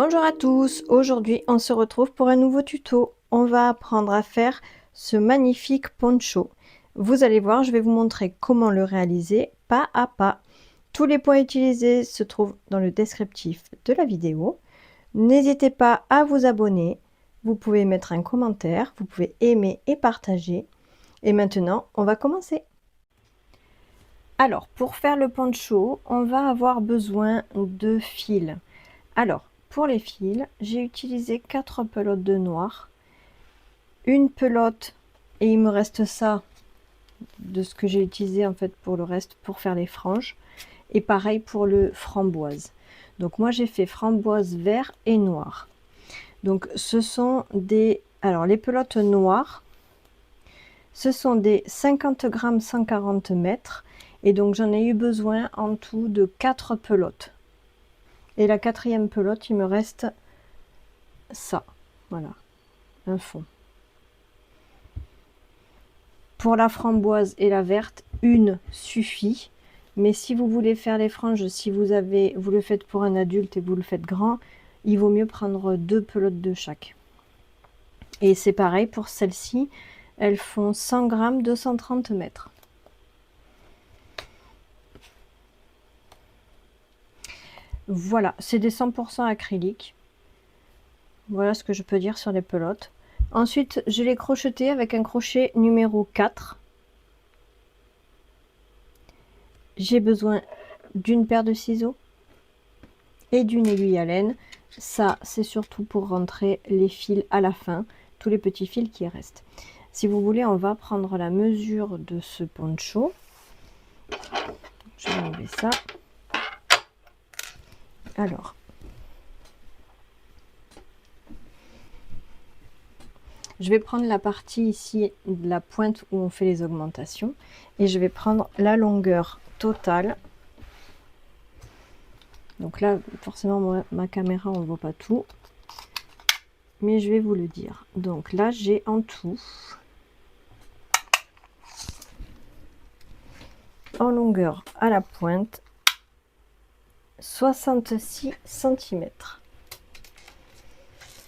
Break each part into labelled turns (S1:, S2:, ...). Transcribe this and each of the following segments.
S1: Bonjour à tous, aujourd'hui on se retrouve pour un nouveau tuto. On va apprendre à faire ce magnifique poncho. Vous allez voir, je vais vous montrer comment le réaliser pas à pas. Tous les points utilisés se trouvent dans le descriptif de la vidéo. N'hésitez pas à vous abonner, vous pouvez mettre un commentaire, vous pouvez aimer et partager. Et maintenant, on va commencer. Alors, pour faire le poncho, on va avoir besoin de fils. Alors, pour les fils, j'ai utilisé 4 pelotes de noir, une pelote, et il me reste ça de ce que j'ai utilisé en fait pour le reste, pour faire les franges, et pareil pour le framboise. Donc moi j'ai fait framboise vert et noir. Donc ce sont des, alors les pelotes noires, ce sont des 50 grammes 140 mètres, et donc j'en ai eu besoin en tout de 4 pelotes. Et la 4e pelote, il me reste ça, voilà, un fond. Pour la framboise et la verte, une suffit. Mais si vous voulez faire les franges, si vous le faites pour un adulte et vous le faites grand, il vaut mieux prendre 2 pelotes de chaque. Et c'est pareil pour celles-ci, elles font 100 grammes 230 mètres. Voilà, c'est des 100% acryliques. Voilà ce que je peux dire sur les pelotes. Ensuite, je l'ai crocheté avec un crochet numéro 4. J'ai besoin d'une paire de ciseaux et d'une aiguille à laine. Ça, c'est surtout pour rentrer les fils à la fin, tous les petits fils qui restent. Si vous voulez, on va prendre la mesure de ce poncho. Je vais enlever ça. Alors, je vais prendre la partie ici de la pointe où on fait les augmentations et je vais prendre la longueur totale. Donc là, forcément, ma caméra, on ne voit pas tout, mais je vais vous le dire. Donc là, j'ai en tout, en longueur à la pointe, 66 cm.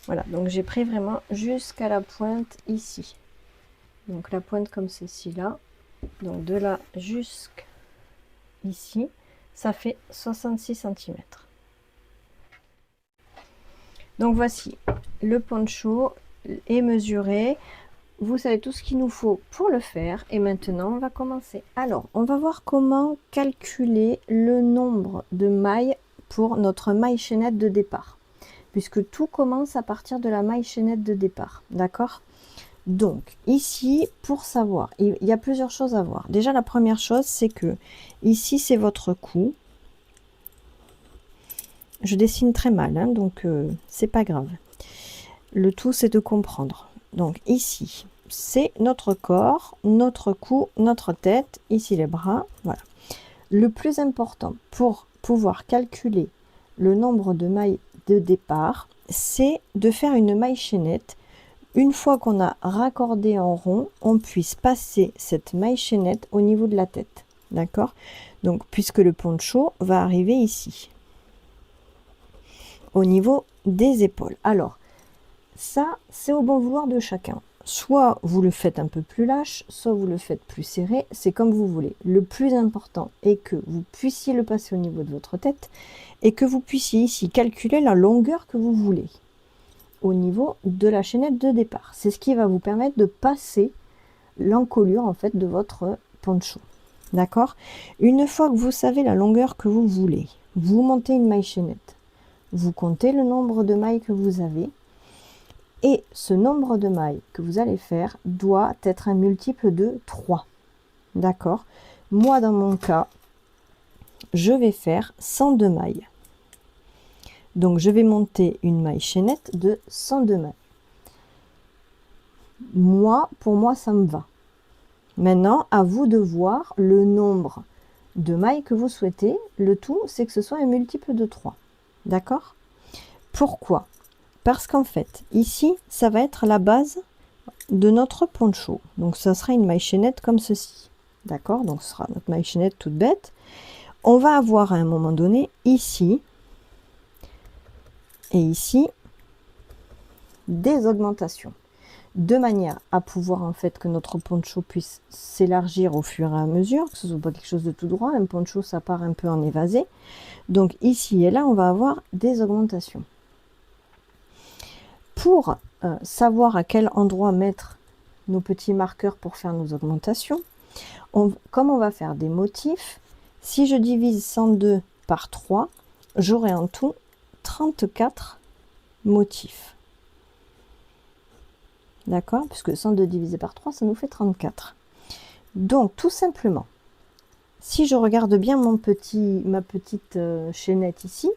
S1: Voilà, donc j'ai pris vraiment jusqu'à la pointe ici. Donc la pointe comme ceci là. Donc de là jusqu'à ici, ça fait 66 cm. Donc voici, le poncho est mesuré. Vous savez tout ce qu'il nous faut pour le faire. Et maintenant, on va commencer. Alors, on va voir comment calculer le nombre de mailles pour notre maille chaînette de départ. Puisque tout commence à partir de la maille chaînette de départ. D'accord? Donc, ici, pour savoir, il y a plusieurs choses à voir. Déjà, la première chose, c'est que ici, c'est votre cou. Je dessine très mal, hein, donc c'est pas grave. Le tout, c'est de comprendre. Donc ici, c'est notre corps, notre cou, notre tête, ici les bras, voilà. Le plus important pour pouvoir calculer le nombre de mailles de départ, c'est de faire une maille chaînette. Une fois qu'on a raccordé en rond, on puisse passer cette maille chaînette au niveau de la tête. D'accord? Donc, puisque le poncho va arriver ici, au niveau des épaules. Alors, ça, c'est au bon vouloir de chacun. Soit vous le faites un peu plus lâche, soit vous le faites plus serré, c'est comme vous voulez. Le plus important est que vous puissiez le passer au niveau de votre tête et que vous puissiez ici calculer la longueur que vous voulez au niveau de la chaînette de départ. C'est ce qui va vous permettre de passer l'encolure en fait de votre poncho. D'accord? Une fois que vous savez la longueur que vous voulez, vous montez une maille chaînette. Vous comptez le nombre de mailles que vous avez. Et ce nombre de mailles que vous allez faire doit être un multiple de 3. D'accord? Moi, dans mon cas, je vais faire 102 mailles. Donc, je vais monter une maille chaînette de 102 mailles. Pour moi, ça me va. Maintenant, à vous de voir le nombre de mailles que vous souhaitez. Le tout, c'est que ce soit un multiple de 3. D'accord? Pourquoi? Parce qu'en fait, ici, ça va être la base de notre poncho. Donc, ça sera une maille chaînette comme ceci. D'accord? Donc, ce sera notre maille chaînette toute bête. On va avoir à un moment donné, ici, et ici des augmentations, de manière à pouvoir en fait que notre poncho puisse s'élargir au fur et à mesure, que ce soit pas quelque chose de tout droit. Un poncho, ça part un peu en évasé. Donc ici et là, on va avoir des augmentations. Pour savoir à quel endroit mettre nos petits marqueurs pour faire nos augmentations, comme on va faire des motifs, si je divise 102 par 3, j'aurai en tout 34 motifs. D'accord? Puisque 102 divisé par 3, ça nous fait 34. Donc, tout simplement, si je regarde bien ma petite chaînette ici,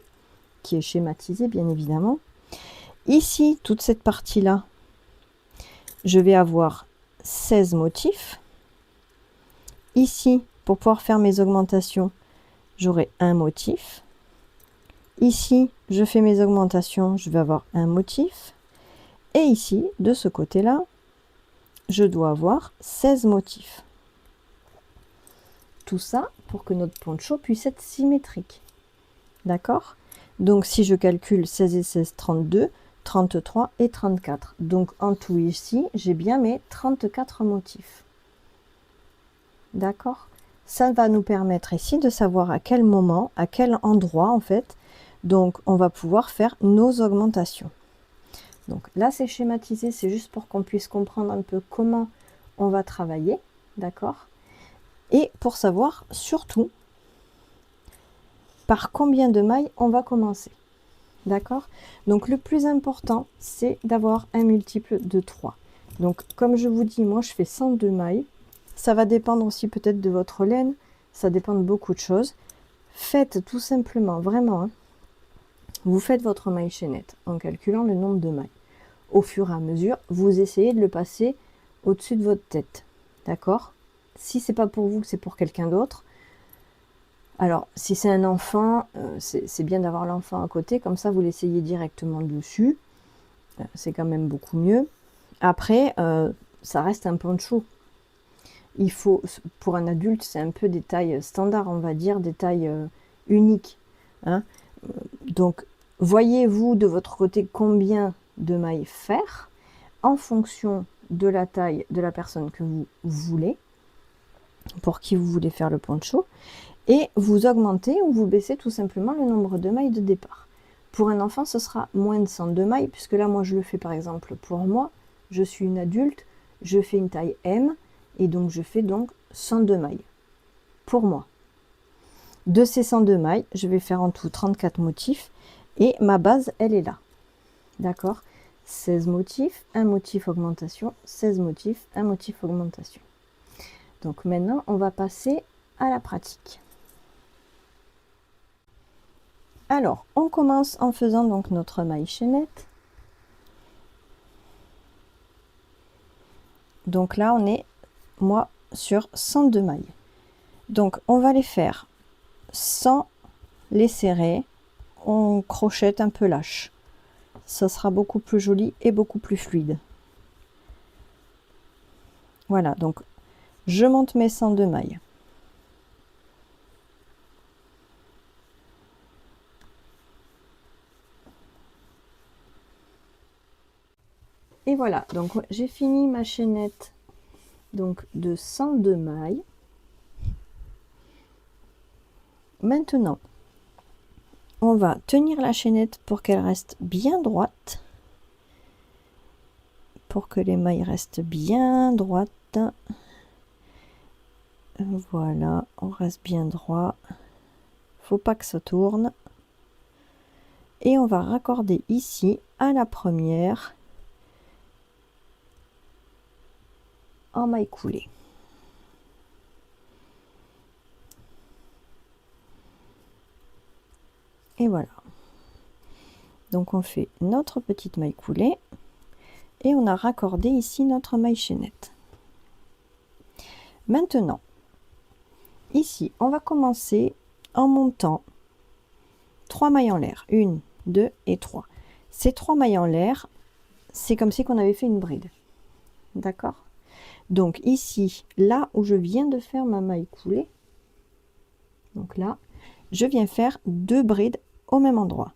S1: qui est schématisée, bien évidemment, ici, toute cette partie-là, je vais avoir 16 motifs. Ici, pour pouvoir faire mes augmentations, j'aurai un motif. Ici, je fais mes augmentations, je vais avoir un motif. Et ici, de ce côté-là, je dois avoir 16 motifs. Tout ça pour que notre poncho puisse être symétrique. D'accord? Donc, si je calcule 16 et 16, 32, 33 et 34. Donc, en tout ici, j'ai bien mes 34 motifs. D'accord? Ça va nous permettre ici de savoir à quel moment, à quel endroit, en fait, donc on va pouvoir faire nos augmentations. Donc là, c'est schématisé, c'est juste pour qu'on puisse comprendre un peu comment on va travailler, d'accord? Et pour savoir surtout par combien de mailles on va commencer, d'accord? Donc le plus important, c'est d'avoir un multiple de 3. Donc comme je vous dis, moi je fais 102 mailles. Ça va dépendre aussi peut-être de votre laine, ça dépend de beaucoup de choses. Faites tout simplement, vraiment, hein, vous faites votre maille chaînette en calculant le nombre de mailles. Au fur et à mesure, vous essayez de le passer au-dessus de votre tête. D'accord? Si c'est pas pour vous, c'est pour quelqu'un d'autre. Alors, si c'est un enfant, c'est bien d'avoir l'enfant à côté, comme ça vous l'essayez directement dessus. C'est quand même beaucoup mieux. Après, ça reste un poncho. Il faut, pour un adulte, c'est un peu des tailles standards, on va dire, des tailles uniques. Hein. Donc, voyez-vous de votre côté combien de mailles faire en fonction de la taille de la personne que vous voulez, pour qui vous voulez faire le poncho, et vous augmentez ou vous baissez tout simplement le nombre de mailles de départ. Pour un enfant, ce sera moins de 102 mailles, puisque là, moi, je le fais par exemple pour moi. Je suis une adulte, je fais une taille M, et donc je fais donc 102 mailles pour moi. De ces 102 mailles, je vais faire en tout 34 motifs, et ma base, elle est là. D'accord? 16 motifs, un motif augmentation, 16 motifs, un motif augmentation. Donc maintenant, on va passer à la pratique. Alors, on commence en faisant donc notre maille chaînette. Donc là, on est, moi, sur 102 mailles. Donc, on va les faire sans les serrer. On crochette un peu lâche. Ça sera beaucoup plus joli et beaucoup plus fluide. Voilà, donc je monte mes 102 mailles. Et voilà, donc j'ai fini ma chaînette donc de 102 mailles. Maintenant, on va tenir la chaînette pour qu'elle reste bien droite. Pour que les mailles restent bien droites. Voilà, on reste bien droit. Faut pas que ça tourne. Et on va raccorder ici à la première en maille coulée. Et voilà. Donc on fait notre petite maille coulée et on a raccordé ici notre maille chaînette. Maintenant, ici, on va commencer en montant 3 mailles en l'air. 1, 2 et 3. Ces 3 mailles en l'air, c'est comme si on avait fait une bride. D'accord? Donc ici, là où je viens de faire ma maille coulée, donc là, je viens faire 2 brides au même endroit.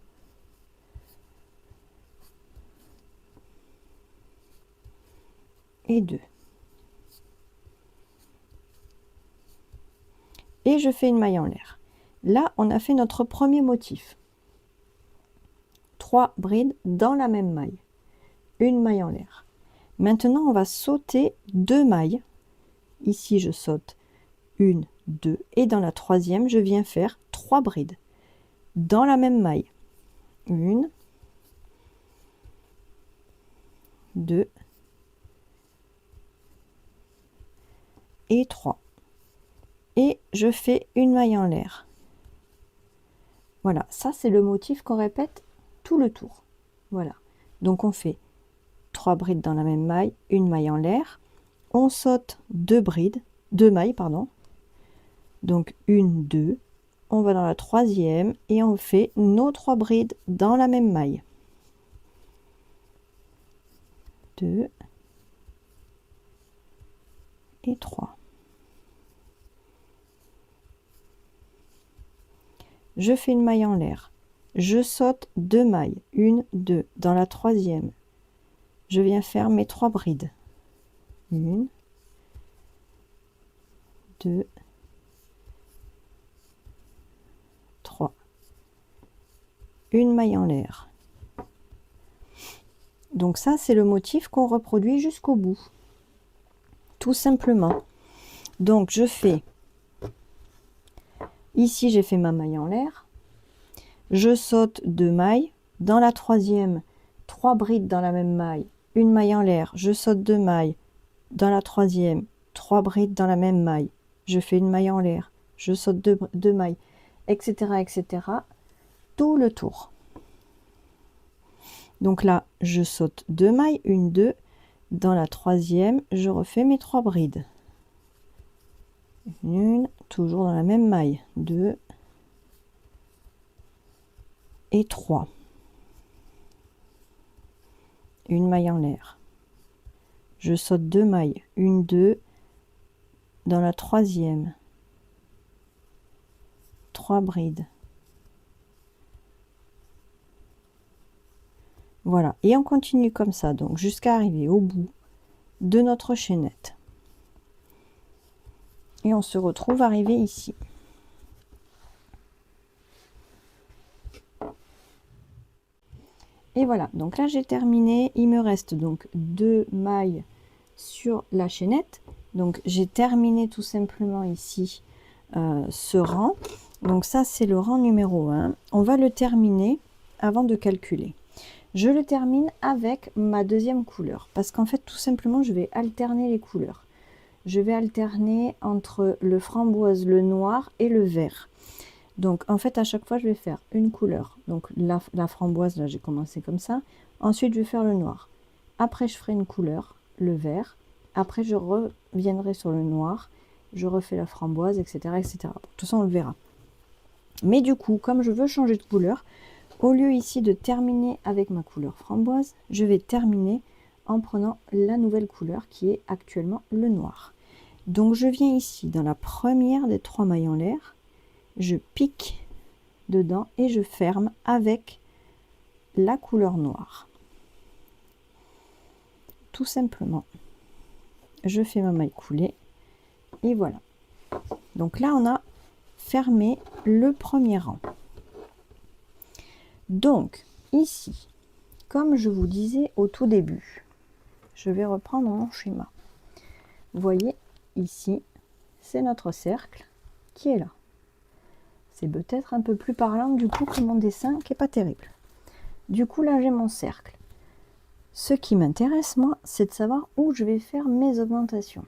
S1: et 2. Et je fais une maille en l'air. Là, on a fait notre premier motif. 3 brides dans la même maille. Une maille en l'air. Maintenant, on va sauter 2 mailles. Ici, je saute 1, 2. Et dans la troisième, je viens faire 3 brides dans la même maille. 1, 2 et 3. Et je fais une maille en l'air. Voilà, ça c'est le motif qu'on répète tout le tour. Voilà, donc on fait 3 brides dans la même maille, une maille en l'air, on saute 2 brides, 2 mailles pardon, donc 1, 2, on va dans la troisième et on fait nos 3 brides dans la même maille. 2 et 3. Je fais une maille en l'air, je saute 2 mailles, 1, 2, dans la troisième, je viens faire mes 3 brides, 1, 2, 3, une maille en l'air. Donc ça c'est le motif qu'on reproduit jusqu'au bout, tout simplement. Donc je fais ici, j'ai fait ma maille en l'air, je saute 2 mailles, dans la troisième 3 brides dans la même maille, une maille en l'air, je saute 2 mailles, dans la troisième 3 brides dans la même maille, je fais une maille en l'air, je saute 2 mailles, etc., etc., tout le tour. Donc là je saute 2 mailles, 1, 2, dans la troisième je refais mes 3 brides, une, toujours dans la même maille, 2 et 3, une maille en l'air, je saute 2 mailles, 1, 2, dans la troisième 3 brides, voilà, et on continue comme ça donc jusqu'à arriver au bout de notre chaînette et on se retrouve arrivé ici. Et voilà, donc là j'ai terminé, il me reste donc 2 mailles sur la chaînette, donc j'ai terminé tout simplement ici ce rang. Donc ça c'est le rang numéro 1, on va le terminer avant de calculer. Je le termine avec ma deuxième couleur parce qu'en fait tout simplement je vais alterner les couleurs. Je vais alterner entre le framboise, le noir et le vert. Donc en fait à chaque fois je vais faire une couleur, donc la framboise, là j'ai commencé comme ça, ensuite je vais faire le noir, après je ferai une couleur, le vert, après je reviendrai sur le noir, je refais la framboise, etc., etc. Bon, tout ça on le verra. Mais du coup comme je veux changer de couleur, au lieu ici de terminer avec ma couleur framboise, je vais terminer en prenant la nouvelle couleur qui est actuellement le noir. Donc je viens ici dans la première des 3 mailles en l'air, je pique dedans et je ferme avec la couleur noire. Tout simplement. Je fais ma maille coulée et voilà. Donc là, on a fermé le premier rang. Donc, ici, comme je vous disais au tout début, je vais reprendre mon schéma. Vous voyez, ici, c'est notre cercle qui est là. C'est peut-être un peu plus parlant du coup que mon dessin qui est pas terrible. Du coup là j'ai mon cercle. Ce qui m'intéresse moi c'est de savoir où je vais faire mes augmentations.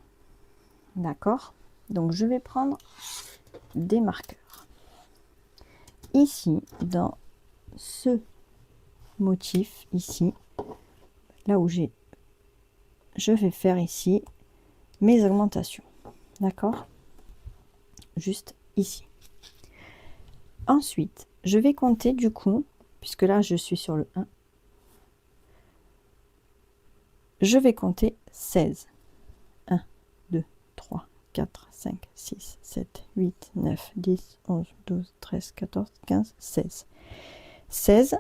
S1: D'accord? Donc je vais prendre des marqueurs. Ici dans ce motif ici, là où je vais faire ici mes augmentations. D'accord? Juste ici. Ensuite, je vais compter du coup, puisque là je suis sur le 1, je vais compter 16. 1, 2, 3, 4, 5, 6, 7, 8, 9, 10, 11, 12, 13, 14, 15, 16. 16,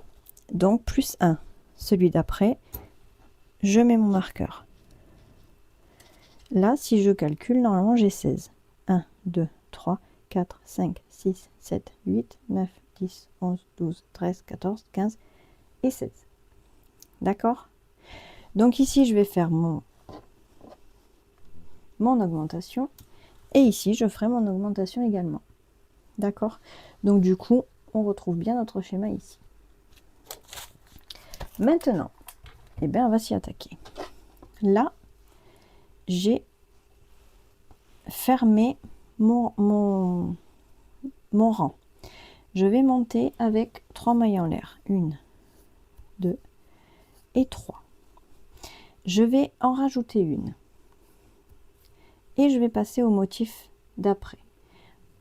S1: donc plus 1. Celui d'après, je mets mon marqueur. Là, si je calcule, normalement, j'ai 16. 1, 2, 3, 4, 5, 6, 7, 8, 9, 10, 11, 12, 13, 14, 15 et 16. D'accord? Donc ici, je vais faire mon augmentation. Et ici, je ferai mon augmentation également. D'accord? Donc du coup, on retrouve bien notre schéma ici. Maintenant, eh bien, on va s'y attaquer. Là, j'ai fermé mon rang. Je vais monter avec 3 mailles en l'air. 1, 2 et 3. Je vais en rajouter une. Et je vais passer au motif d'après.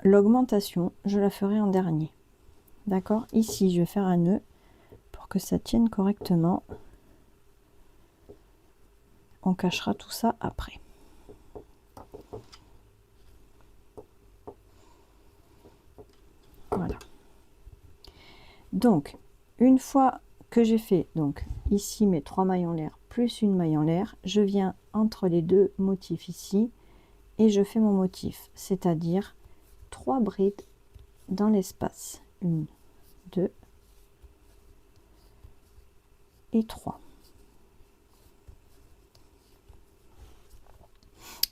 S1: L'augmentation, je la ferai en dernier. D'accord? Ici, je vais faire un nœud pour que ça tienne correctement. On cachera tout ça après. Voilà. Donc, une fois que j'ai fait donc ici mes 3 mailles en l'air plus une maille en l'air, je viens entre les deux motifs ici et je fais mon motif, c'est-à-dire 3 brides dans l'espace. 1, 2 et 3.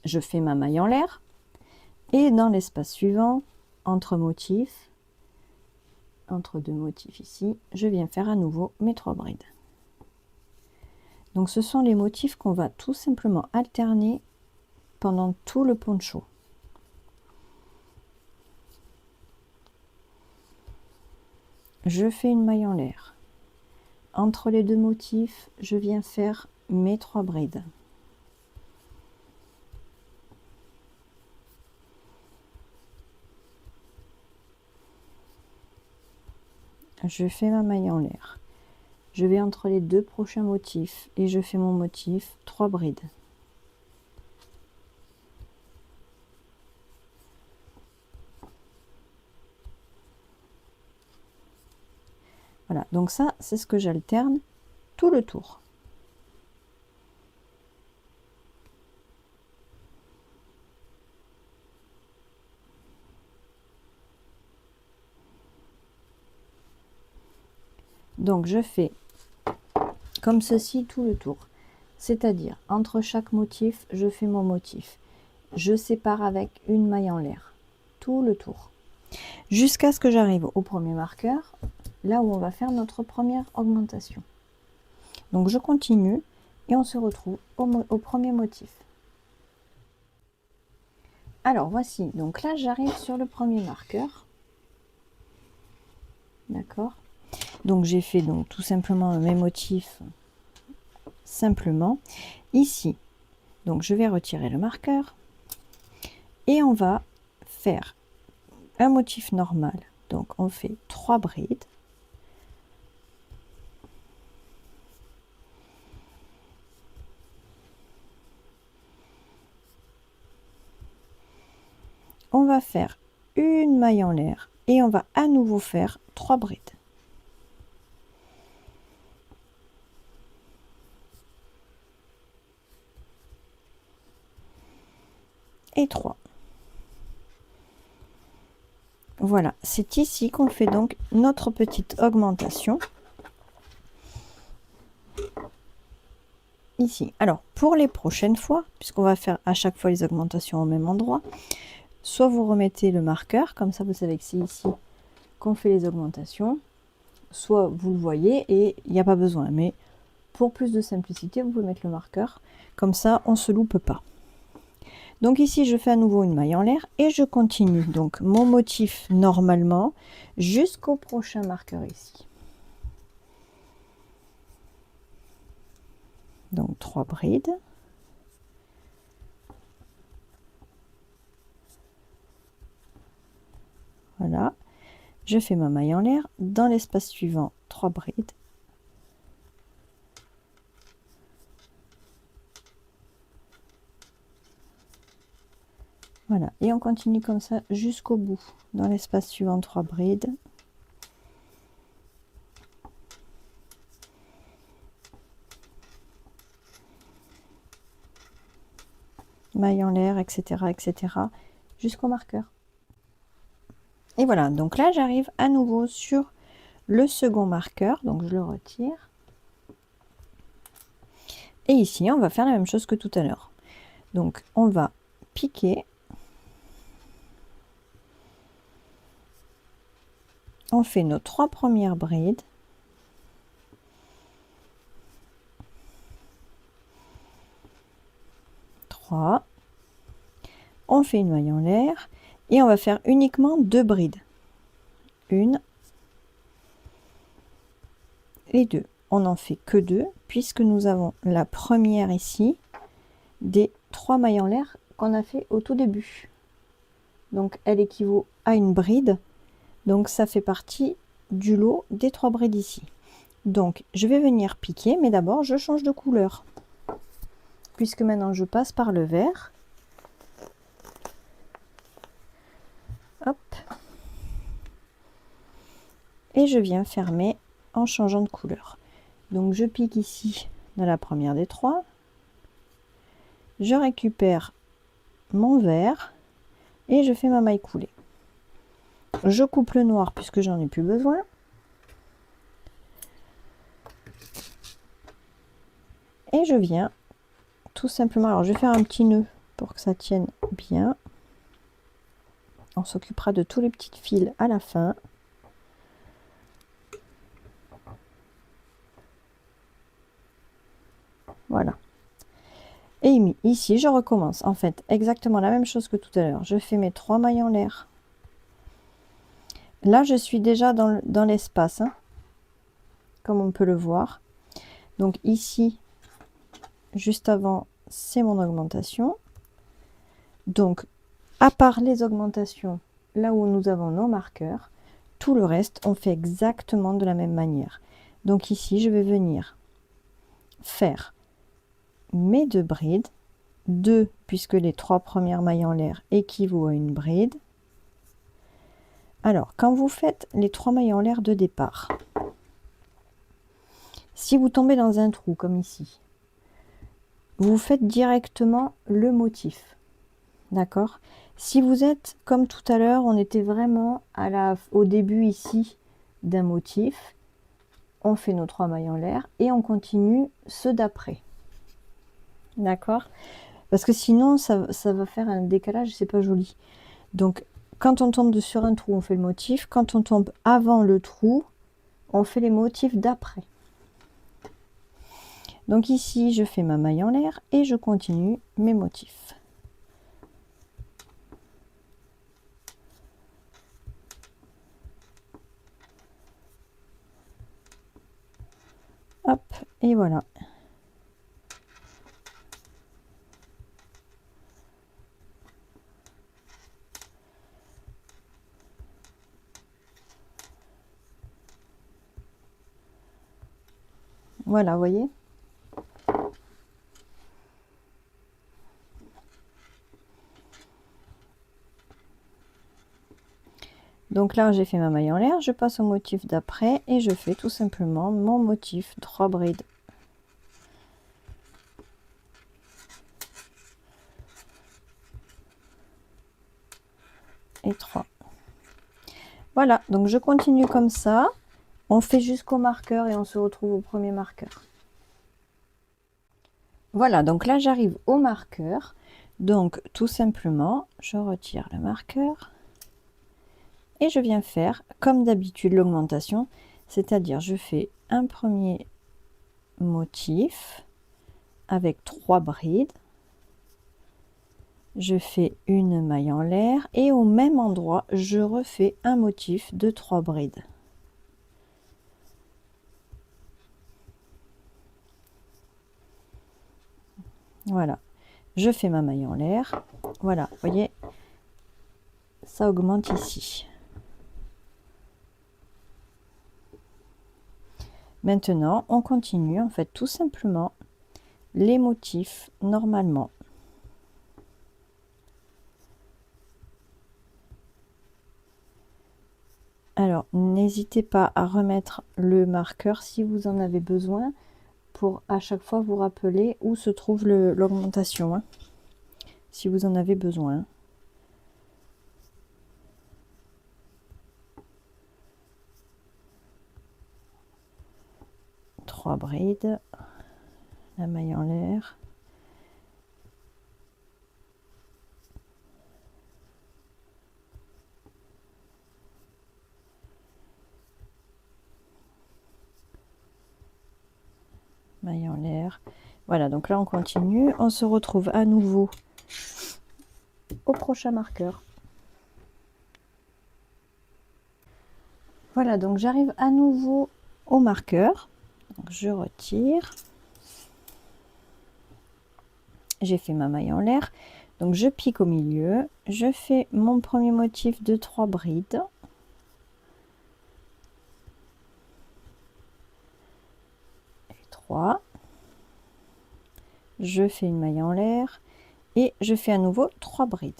S1: Je fais ma maille en l'air et dans l'espace suivant, entre motifs, entre deux motifs ici, je viens faire à nouveau mes 3 brides. Donc ce sont les motifs qu'on va tout simplement alterner pendant tout le poncho. Je fais une maille en l'air. Entre les deux motifs, je viens faire mes 3 brides. Je fais ma maille en l'air. Je vais entre les deux prochains motifs et je fais mon motif 3 brides. Voilà, donc ça, c'est ce que j'alterne tout le tour. Donc je fais comme ceci tout le tour. C'est-à-dire, entre chaque motif, je fais mon motif. Je sépare avec une maille en l'air. Tout le tour. Jusqu'à ce que j'arrive au premier marqueur, là où on va faire notre première augmentation. Donc je continue et on se retrouve au premier motif. Alors voici, donc là j'arrive sur le premier marqueur. D'accord. Donc j'ai fait donc tout simplement mes motifs simplement. Ici, donc je vais retirer le marqueur et on va faire un motif normal. Donc on fait 3 brides. On va faire une maille en l'air et on va à nouveau faire 3 brides. Et 3. Voilà, c'est ici qu'on fait donc notre petite augmentation. Ici. Alors, pour les prochaines fois, puisqu'on va faire à chaque fois les augmentations au même endroit, soit vous remettez le marqueur, comme ça vous savez que c'est ici qu'on fait les augmentations, soit vous le voyez et il n'y a pas besoin. Mais pour plus de simplicité, vous pouvez mettre le marqueur, comme ça on ne se loupe pas. Donc ici, je fais à nouveau une maille en l'air et je continue donc mon motif normalement jusqu'au prochain marqueur ici. Donc 3 brides. Voilà. Je fais ma maille en l'air. Dans l'espace suivant, 3 brides. Voilà, et on continue comme ça jusqu'au bout. Dans l'espace suivant, 3 brides. maille en l'air, etc., jusqu'au marqueur. Et voilà, donc là j'arrive à nouveau sur le second marqueur, donc je le retire. Et ici, on va faire la même chose que tout à l'heure. Donc, on va piquer. On fait nos 3 premières brides. On fait une maille en l'air et on va faire uniquement 2 brides. Une et deux. On n'en fait que 2 puisque nous avons la première ici des 3 mailles en l'air qu'on a fait au tout début. Donc elle équivaut à une bride. Donc ça fait partie du lot des 3 brides ici. Donc je vais venir piquer, mais d'abord je change de couleur. Puisque maintenant je passe par le vert. Hop. Et je viens fermer en changeant de couleur. Donc je pique ici dans la première des 3. Je récupère mon vert et je fais ma maille coulée. Je coupe le noir puisque j'en ai plus besoin. Et je viens tout simplement, alors je vais faire un petit nœud pour que ça tienne bien. On s'occupera de tous les petits fils à la fin. Voilà. Et ici, je recommence. En fait, exactement la même chose que tout à l'heure. Je fais mes 3 mailles en l'air. Là, je suis déjà dans l'espace, hein, comme on peut le voir. Donc ici, juste avant, c'est mon augmentation. Donc, à part les augmentations, là où nous avons nos marqueurs, tout le reste, on fait exactement de la même manière. Donc ici, je vais venir faire mes 2 brides, 2 puisque les 3 premières mailles en l'air équivaut à une bride. Alors, quand vous faites les 3 mailles en l'air de départ, si vous tombez dans un trou comme ici, vous faites directement le motif. D'accord? Si vous êtes comme tout à l'heure, on était vraiment au début ici d'un motif, on fait nos 3 mailles en l'air et on continue ceux d'après. D'accord? Parce que sinon, ça va faire un décalage, c'est pas joli. Donc, quand on tombe sur un trou, on fait le motif. Quand on tombe avant le trou, on fait les motifs d'après. Donc ici, je fais ma maille en l'air et je continue mes motifs. Hop, et voilà. Voilà, vous voyez? Donc là, j'ai fait ma maille en l'air, je passe au motif d'après et je fais tout simplement mon motif 3 brides. Et 3. Voilà, donc je continue comme ça. On fait jusqu'au marqueur et on se retrouve au premier marqueur. Voilà, donc là j'arrive au marqueur. Donc tout simplement, je retire le marqueur et je viens faire comme d'habitude l'augmentation, c'est-à-dire je fais un premier motif avec 3 brides. Je fais une maille en l'air et au même endroit, je refais un motif de 3 brides. Voilà, je fais ma maille en l'air. Voilà, vous voyez, ça augmente ici. Maintenant, on continue, en fait, tout simplement les motifs normalement. Alors, n'hésitez pas à remettre le marqueur si vous en avez besoin pour à chaque fois vous rappeler où se trouve l'augmentation, hein. si vous en avez besoin. Trois brides, la maille en l'air. Maille en l'air. Voilà, donc là on continue, on se retrouve à nouveau au prochain marqueur. Voilà, donc j'arrive à nouveau au marqueur. Donc je retire. J'ai fait ma maille en l'air. Donc je pique au milieu. Je fais mon premier motif de 3 brides. Et 3. Je fais une maille en l'air. Et je fais à nouveau 3 brides.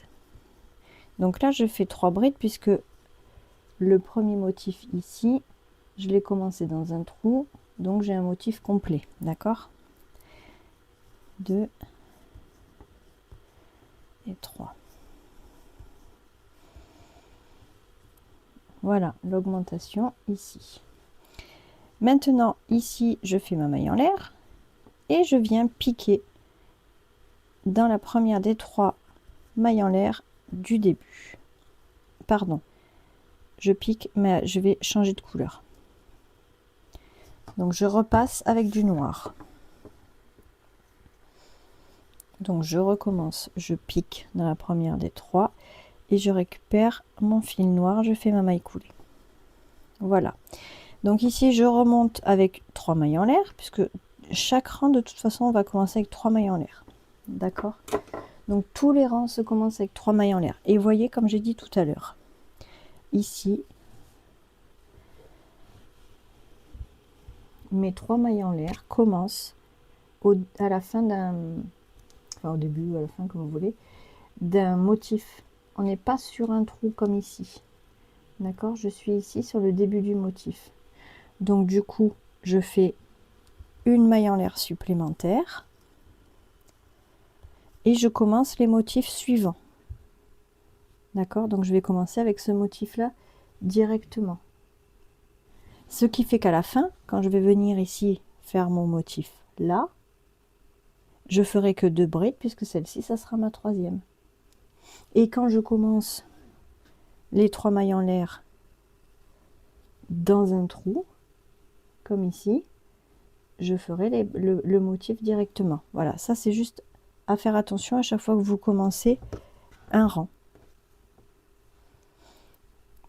S1: Donc là, je fais 3 brides puisque le premier motif ici, je l'ai commencé dans un trou. Donc j'ai un motif complet. D'accord? 2 et 3. Voilà l'augmentation ici. Maintenant ici je fais ma maille en l'air et je viens piquer dans la première des 3 mailles en l'air du début. Pardon, je pique mais je vais changer de couleur. Donc je repasse avec du noir. Donc je recommence, je pique dans la première des 3 et je récupère mon fil noir, je fais ma maille coulée. Voilà. Donc ici je remonte avec 3 mailles en l'air puisque chaque rang de toute façon on va commencer avec 3 mailles en l'air. D'accord? Donc tous les rangs se commencent avec 3 mailles en l'air. Et vous voyez comme j'ai dit tout à l'heure, ici mes 3 mailles en l'air commencent à la fin d'un, enfin au début ou à la fin comme vous voulez, d'un motif. On n'est pas sur un trou comme ici. D'accord? Je suis ici sur le début du motif. Donc du coup je fais une maille en l'air supplémentaire et je commence les motifs suivants. D'accord? Donc je vais commencer avec ce motif là directement, ce qui fait qu'à la fin, quand je vais venir ici faire mon motif là, je ferai que 2 brides puisque celle-ci ça sera ma troisième. Et quand je commence les 3 mailles en l'air dans un trou comme ici, je ferai le motif directement. Voilà, ça c'est juste à faire attention à chaque fois que vous commencez un rang.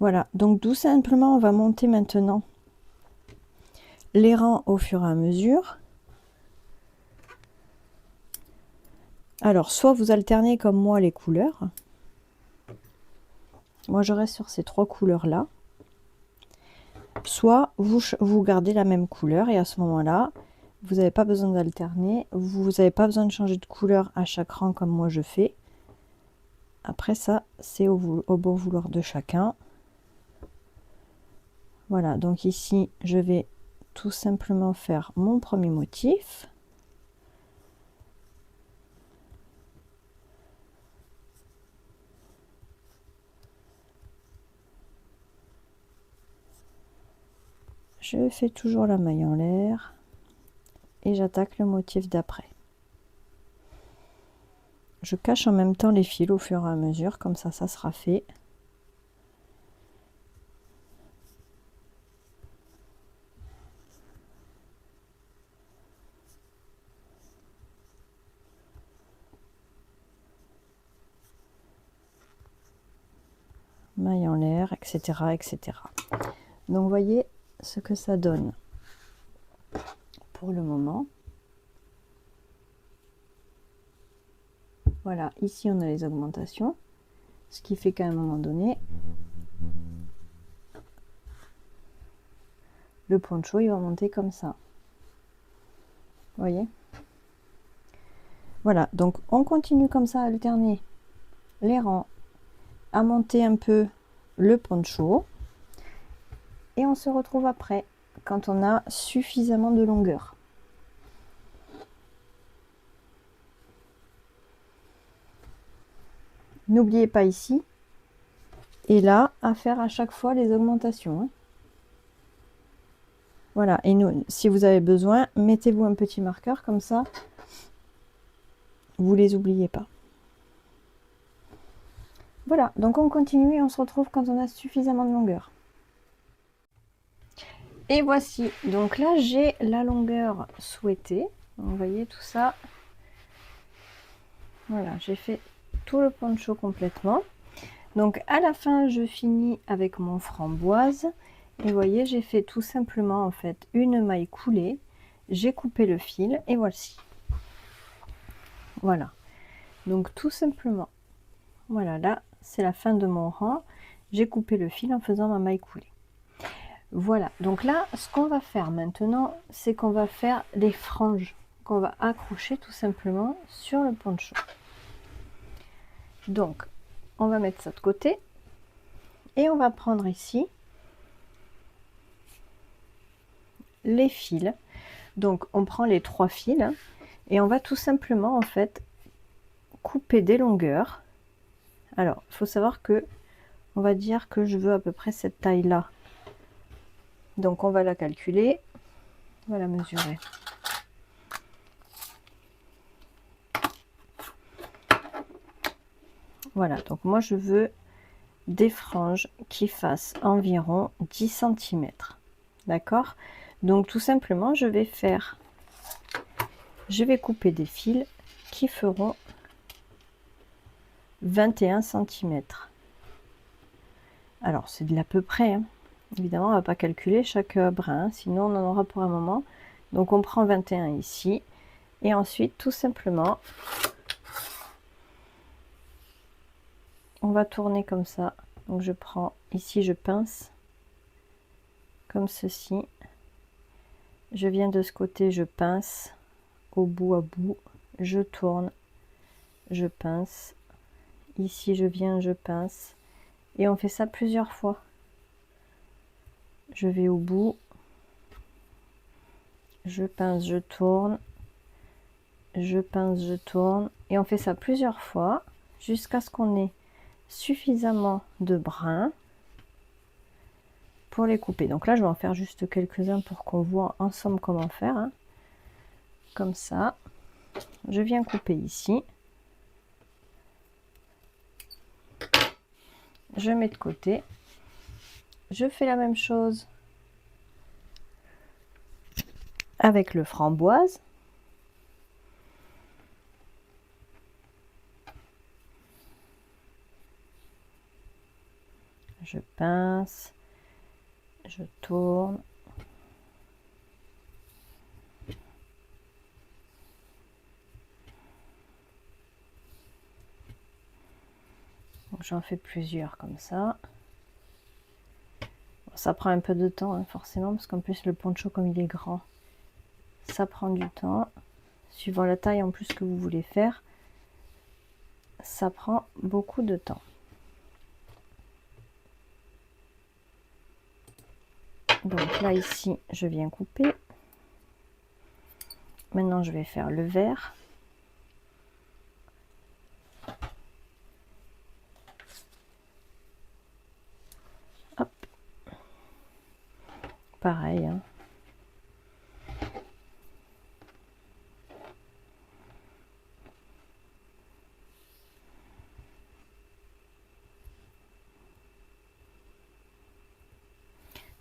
S1: Voilà, donc tout simplement on va monter maintenant les rangs au fur et à mesure. Alors soit vous alternez comme moi les couleurs. Moi je reste sur ces 3 couleurs là. Soit vous gardez la même couleur et à ce moment là vous n'avez pas besoin d'alterner, vous n'avez pas besoin de changer de couleur à chaque rang comme moi je fais. Après ça c'est au bon vouloir de chacun. Voilà, donc ici je vais tout simplement faire mon premier motif. Je fais toujours la maille en l'air et j'attaque le motif d'après. Je cache en même temps les fils au fur et à mesure, comme ça sera fait. Maille en l'air, etc., etc. Donc vous voyez ce que ça donne pour le moment. Voilà, ici on a les augmentations, ce qui fait qu'à un moment donné, le poncho il va monter comme ça. Vous voyez? Voilà, donc on continue comme ça à alterner les rangs, à monter un peu le poncho et on se retrouve après quand on a suffisamment de longueur. N'oubliez pas ici et là à faire à chaque fois les augmentations, hein. Voilà, et nous, si vous avez besoin, mettez-vous un petit marqueur comme ça, vous les oubliez pas. Voilà, donc on continue et on se retrouve quand on a suffisamment de longueur. Et voici, donc là j'ai la longueur souhaitée. Vous voyez tout ça. Voilà, j'ai fait tout le poncho complètement. Donc à la fin, je finis avec mon framboise. Et vous voyez, j'ai fait tout simplement en fait une maille coulée. J'ai coupé le fil et voici. Voilà. Donc tout simplement. Voilà, là, c'est la fin de mon rang. J'ai coupé le fil en faisant ma maille coulée. Voilà, donc là, ce qu'on va faire maintenant, c'est qu'on va faire des franges qu'on va accrocher tout simplement sur le poncho. Donc, on va mettre ça de côté et on va prendre ici les fils. Donc, on prend les 3 fils et on va tout simplement en fait couper des longueurs. Alors, il faut savoir que on va dire que je veux à peu près cette taille là. Donc, on va la calculer, on va la mesurer. Voilà, donc moi je veux des franges qui fassent environ 10 cm. D'accord? Donc tout simplement, je vais couper des fils qui feront 21 cm. Alors c'est de l'à peu près, hein. Évidemment, on ne va pas calculer chaque brin, sinon on en aura pour un moment. Donc on prend 21 ici, et ensuite tout simplement, on va tourner comme ça. Donc je prends ici, je pince comme ceci. Je viens de ce côté, je pince au bout à bout, je tourne, je pince. Ici, je viens, je pince. Et on fait ça plusieurs fois. Je vais au bout, je pince, je tourne, je pince, je tourne. Et on fait ça plusieurs fois jusqu'à ce qu'on ait suffisamment de brins pour les couper. Donc là, je vais en faire juste quelques-uns pour qu'on voit ensemble comment faire, hein. Comme ça. Je viens couper ici. Je mets de côté. Je fais la même chose avec le framboise. Je pince, je tourne. J'en fais plusieurs comme ça. Ça prend un peu de temps, hein, forcément, parce qu'en plus le poncho, comme il est grand, ça prend du temps. Suivant la taille en plus que vous voulez faire, ça prend beaucoup de temps. Donc là, ici, je viens couper. Maintenant, je vais faire le vert. Hop. Pareil, hein.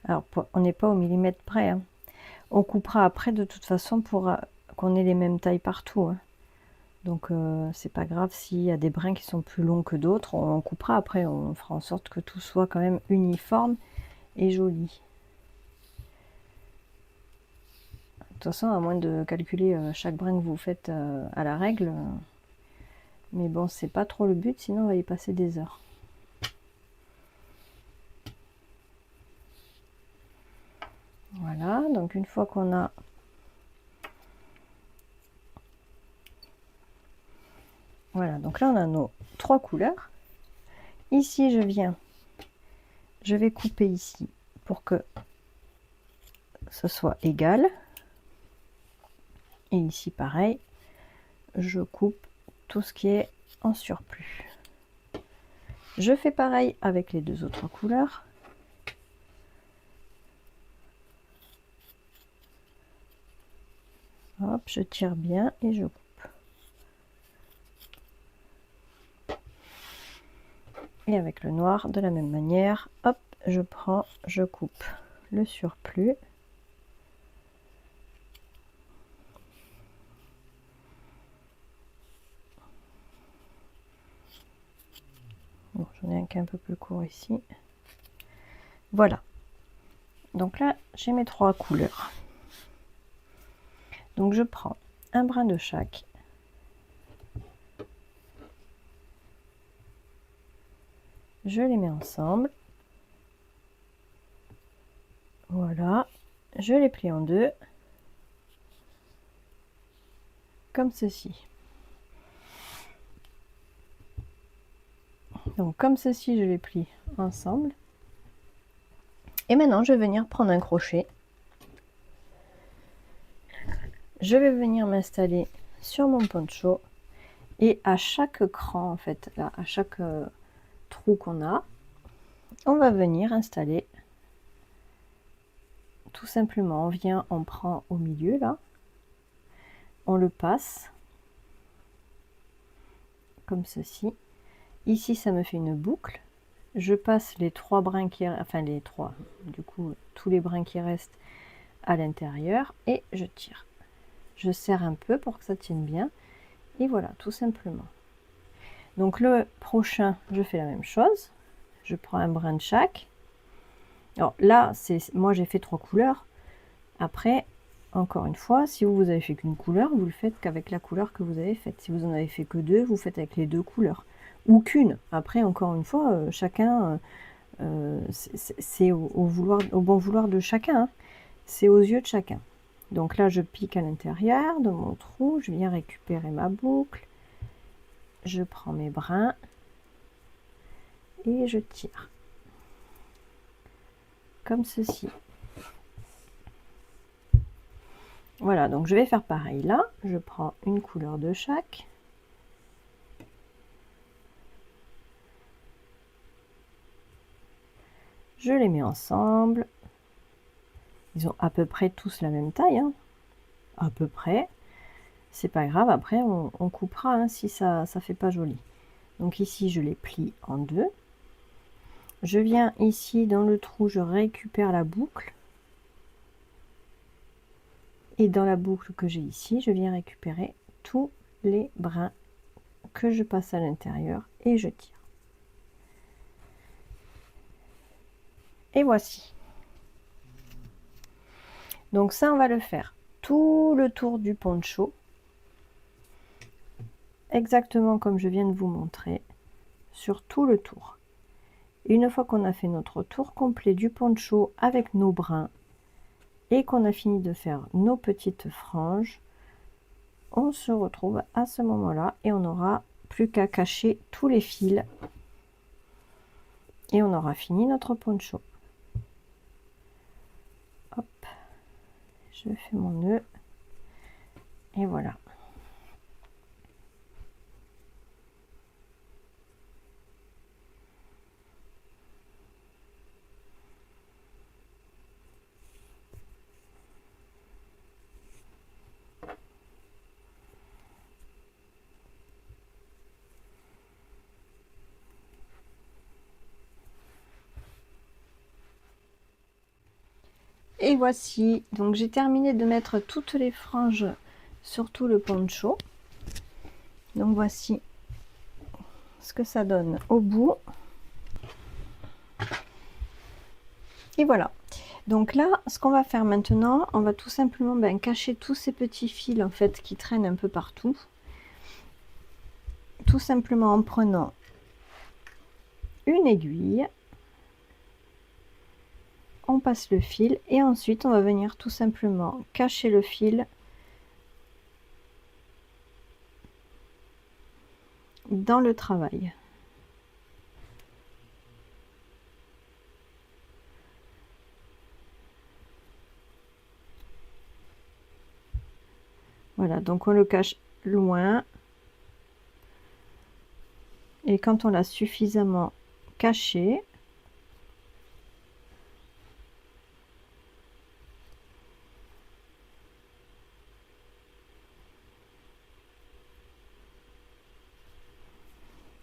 S1: Alors, on n'est pas au millimètre près, hein. On coupera après de toute façon pour qu'on ait les mêmes tailles partout, hein. Donc, c'est pas grave s'il y a des brins qui sont plus longs que d'autres. On coupera après, on fera en sorte que tout soit quand même uniforme et joli. De toute façon, à moins de calculer chaque brin que vous faites à la règle. Mais bon, c'est pas trop le but, sinon on va y passer des heures. Voilà, donc une fois qu'on a voilà, donc là on a nos 3 couleurs. Ici je vais couper ici pour que ce soit égal. Et ici pareil, je coupe tout ce qui est en surplus. Je fais pareil avec les deux autres couleurs. Hop, je tire bien et je coupe. Et avec le noir, de la même manière, hop, je prends, je coupe le surplus. Bon, j'en ai un qui est un peu plus court ici. Voilà. Donc là, j'ai mes 3 couleurs. Donc je prends un brin de chaque. Je les mets ensemble. Voilà. Je les plie en deux. Comme ceci. Donc comme ceci, je les plie ensemble. Et maintenant, je vais venir prendre un crochet. Je vais venir m'installer sur mon poncho. Et à chaque cran, en fait, là, à chaque trou qu'on a, on va venir installer. Tout simplement, on vient, on prend au milieu, là. On le passe. Comme ceci. Ici, ça me fait une boucle. Je passe les 3 brins qui, enfin les 3, du coup, tous les brins qui restent à l'intérieur et je tire. Je serre un peu pour que ça tienne bien. Et voilà, tout simplement. Donc le prochain, je fais la même chose. Je prends un brin de chaque. Alors là, moi j'ai fait 3 couleurs. Après, encore une fois, si vous avez fait qu'une couleur, vous le faites qu'avec la couleur que vous avez faite. Si vous en avez fait que 2, vous faites avec les 2 couleurs. Ou qu'une. Après, encore une fois, chacun, c'est au bon vouloir de chacun. Hein. C'est aux yeux de chacun. Donc là, je pique à l'intérieur de mon trou. Je viens récupérer ma boucle. Je prends mes brins. Et je tire. Comme ceci. Voilà, donc je vais faire pareil là. Je prends une couleur de chaque. Je les mets ensemble. Ils ont à peu près tous la même taille. Hein. À peu près. C'est pas grave, après on coupera hein, si ça fait pas joli. Donc ici, je les plie en deux. Je viens ici dans le trou, je récupère la boucle. Et dans la boucle que j'ai ici, je viens récupérer tous les brins que je passe à l'intérieur et je tire. Et voici. Donc ça, on va le faire tout le tour du poncho. Exactement comme je viens de vous montrer, sur tout le tour. Une fois qu'on a fait notre tour complet du poncho avec nos brins et qu'on a fini de faire nos petites franges, on se retrouve à ce moment-là et on n'aura plus qu'à cacher tous les fils et on aura fini notre poncho. Hop, je fais mon nœud et voilà. Et voici, donc j'ai terminé de mettre toutes les franges sur tout le poncho. Donc voici ce que ça donne au bout. Et voilà. Donc là, ce qu'on va faire maintenant, on va tout simplement cacher tous ces petits fils en fait qui traînent un peu partout. Tout simplement en prenant une aiguille. On passe le fil et ensuite on va venir tout simplement cacher le fil dans le travail. Voilà, donc on le cache loin et quand on l'a suffisamment cacher.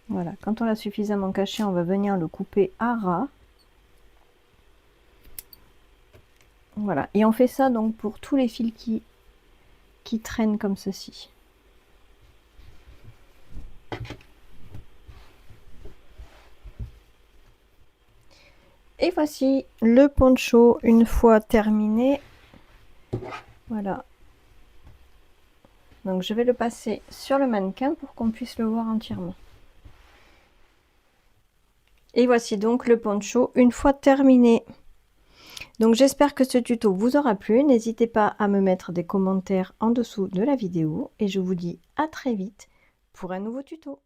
S1: Voilà, quand on l'a suffisamment caché, on va venir le couper à ras. Voilà, et on fait ça donc pour tous les fils qui traînent comme ceci. Et voici le poncho une fois terminé. Voilà. Donc je vais le passer sur le mannequin pour qu'on puisse le voir entièrement. Et voici donc le poncho une fois terminé. Donc j'espère que ce tuto vous aura plu. N'hésitez pas à me mettre des commentaires en dessous de la vidéo. Et je vous dis à très vite pour un nouveau tuto.